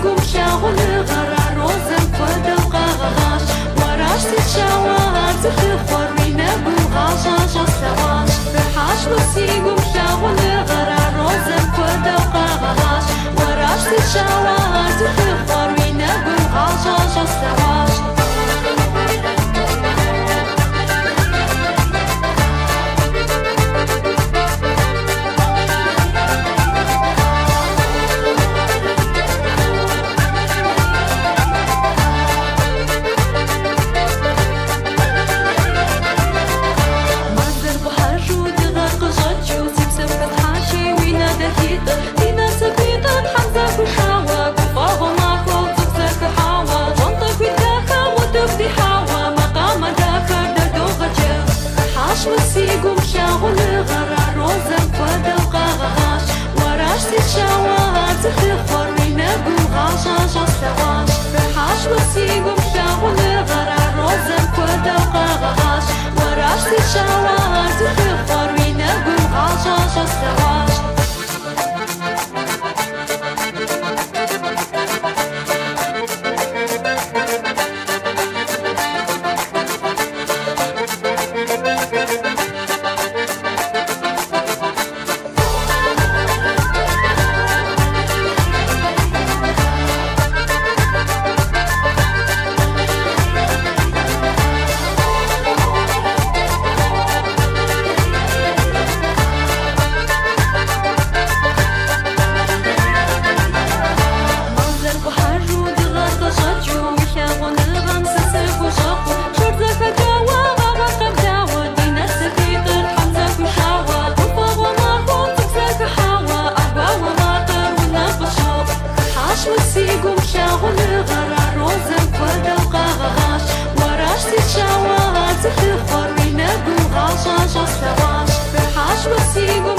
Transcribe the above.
سيقوم شاغل غرار روزن فدا وقاغاش وراش تتشاوار تخفر وينابو غاشاش السواش رحاش وسيقوم شاغل غرار روزن فدا وقاغاش وراش تتشاوار تخفر وينابو غاشاش السواش وسيقوم شاغل غرار روزن فدا وقاغاش وراش تتشاوار تخفر وينابو غاشاش السواش رحاش وسيقوم شاغل غرار روزن فدا وقاغاش وراش تتشاوار تخفر وينابو غاشاش السواش وسيقوم شاغل غرار روزن فدا وقاغاش وراش تتشاوار تخفر وينابو غاشاش السواش رحاش وسيقوم